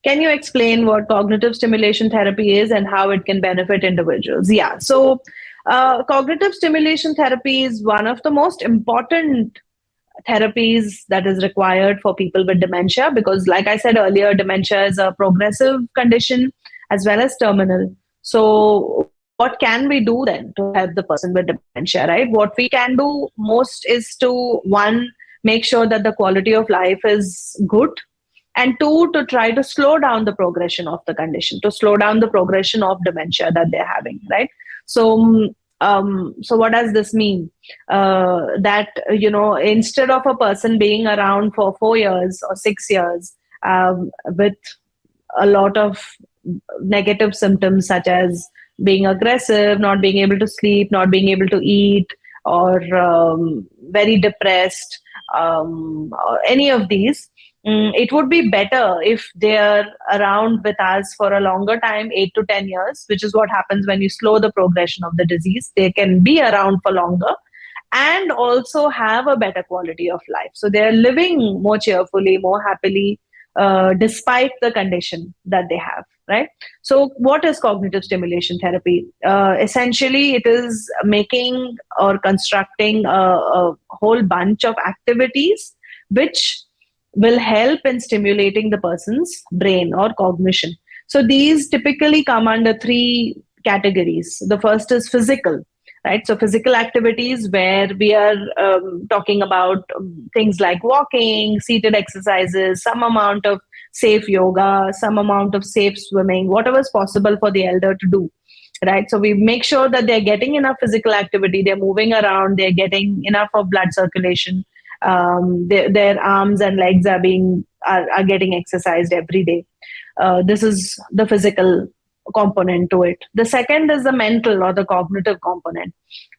Can you explain what cognitive stimulation therapy is and how it can benefit individuals? Yeah. So, cognitive stimulation therapy is one of the most important therapies that is required for people with dementia because, like I said earlier, dementia is a progressive condition as well as terminal. So what can we do then to help the person with dementia, right? What we can do most is to, one, make sure that the quality of life is good, and two, to try to slow down the progression of the condition, to slow down the progression of dementia that they're having, right? So what does this mean? That, instead of a person being around for 4 years or 6 years with a lot of negative symptoms such as being aggressive, not being able to sleep, not being able to eat, or very depressed, or any of these, it would be better if they're around with us for a longer time, 8 to 10 years, which is what happens when you slow the progression of the disease. They can be around for longer and also have a better quality of life. So they're living more cheerfully, more happily, despite the condition that they have, right? So, what is cognitive stimulation therapy? Essentially, it is making or constructing a whole bunch of activities which will help in stimulating the person's brain or cognition. So these typically come under three categories. The first is physical, right? So physical activities where we are talking about things like walking, seated exercises, some amount of safe yoga, some amount of safe swimming, whatever is possible for the elder to do. Right. So we make sure that they're getting enough physical activity, they're moving around, they're getting enough of blood circulation, their arms and legs are getting exercised every day. This is the physical component to it. The second is the mental or the cognitive component,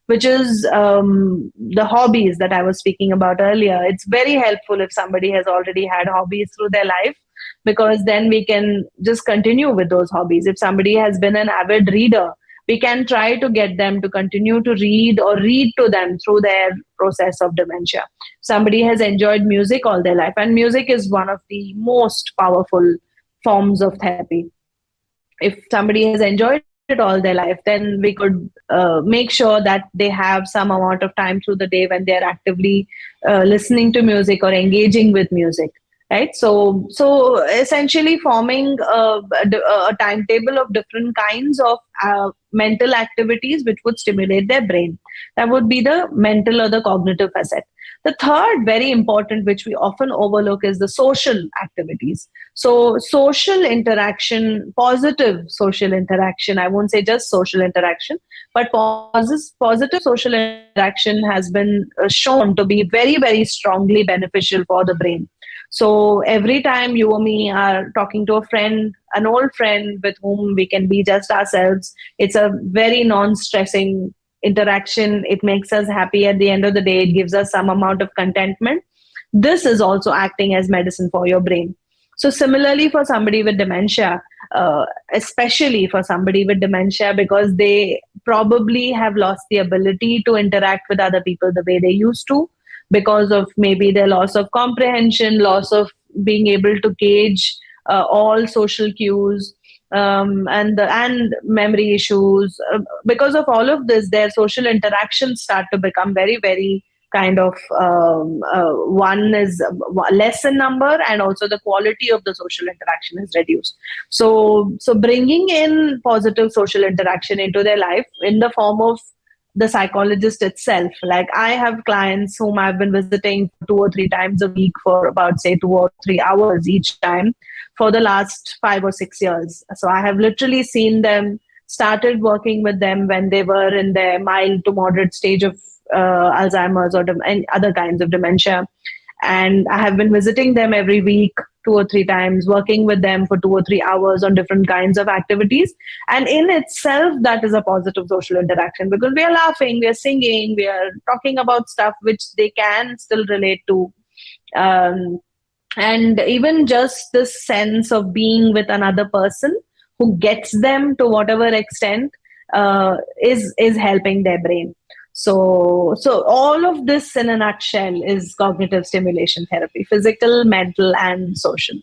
which is the hobbies that I was speaking about earlier. It's very helpful if somebody has already had hobbies through their life, because then we can just continue with those hobbies. If somebody has been an avid reader, we can try to get them to continue to read or read to them through their process of dementia. Somebody has enjoyed music all their life, and music is one of the most powerful forms of therapy. If somebody has enjoyed it all their life, then we could make sure that they have some amount of time through the day when they're actively listening to music or engaging with music. Right. So essentially forming a timetable of different kinds of mental activities which would stimulate their brain. That would be the mental or the cognitive facet. The third, very important, which we often overlook, is the social activities. So social interaction, positive social interaction, I won't say just social interaction, but positive social interaction has been shown to be very, very strongly beneficial for the brain. So every time you or me are talking to a friend, an old friend with whom we can be just ourselves, it's a very non-stressing interaction. It makes us happy at the end of the day. It gives us some amount of contentment. This is also acting as medicine for your brain. So similarly for somebody with dementia, especially for somebody with dementia, because they probably have lost the ability to interact with other people the way they used to, because of maybe their loss of comprehension, loss of being able to gauge all social cues, and memory issues. Because of all of this, their social interactions start to become very, very kind of one is less in number, and also the quality of the social interaction is reduced. So bringing in positive social interaction into their life in the form of the psychologist itself. Like I have clients whom I've been visiting 2 or 3 times a week for about, say, 2 or 3 hours each time for the last 5 or 6 years. So I have literally seen them, started working with them when they were in their mild to moderate stage of Alzheimer's and other kinds of dementia. And I have been visiting them every week 2 or 3 times, working with them for 2 or 3 hours on different kinds of activities. And in itself, that is a positive social interaction, because we are laughing, we are singing, we are talking about stuff which they can still relate to. And even just this sense of being with another person who gets them to whatever extent is helping their brain. So all of this in a nutshell is cognitive stimulation therapy: physical, mental, and social.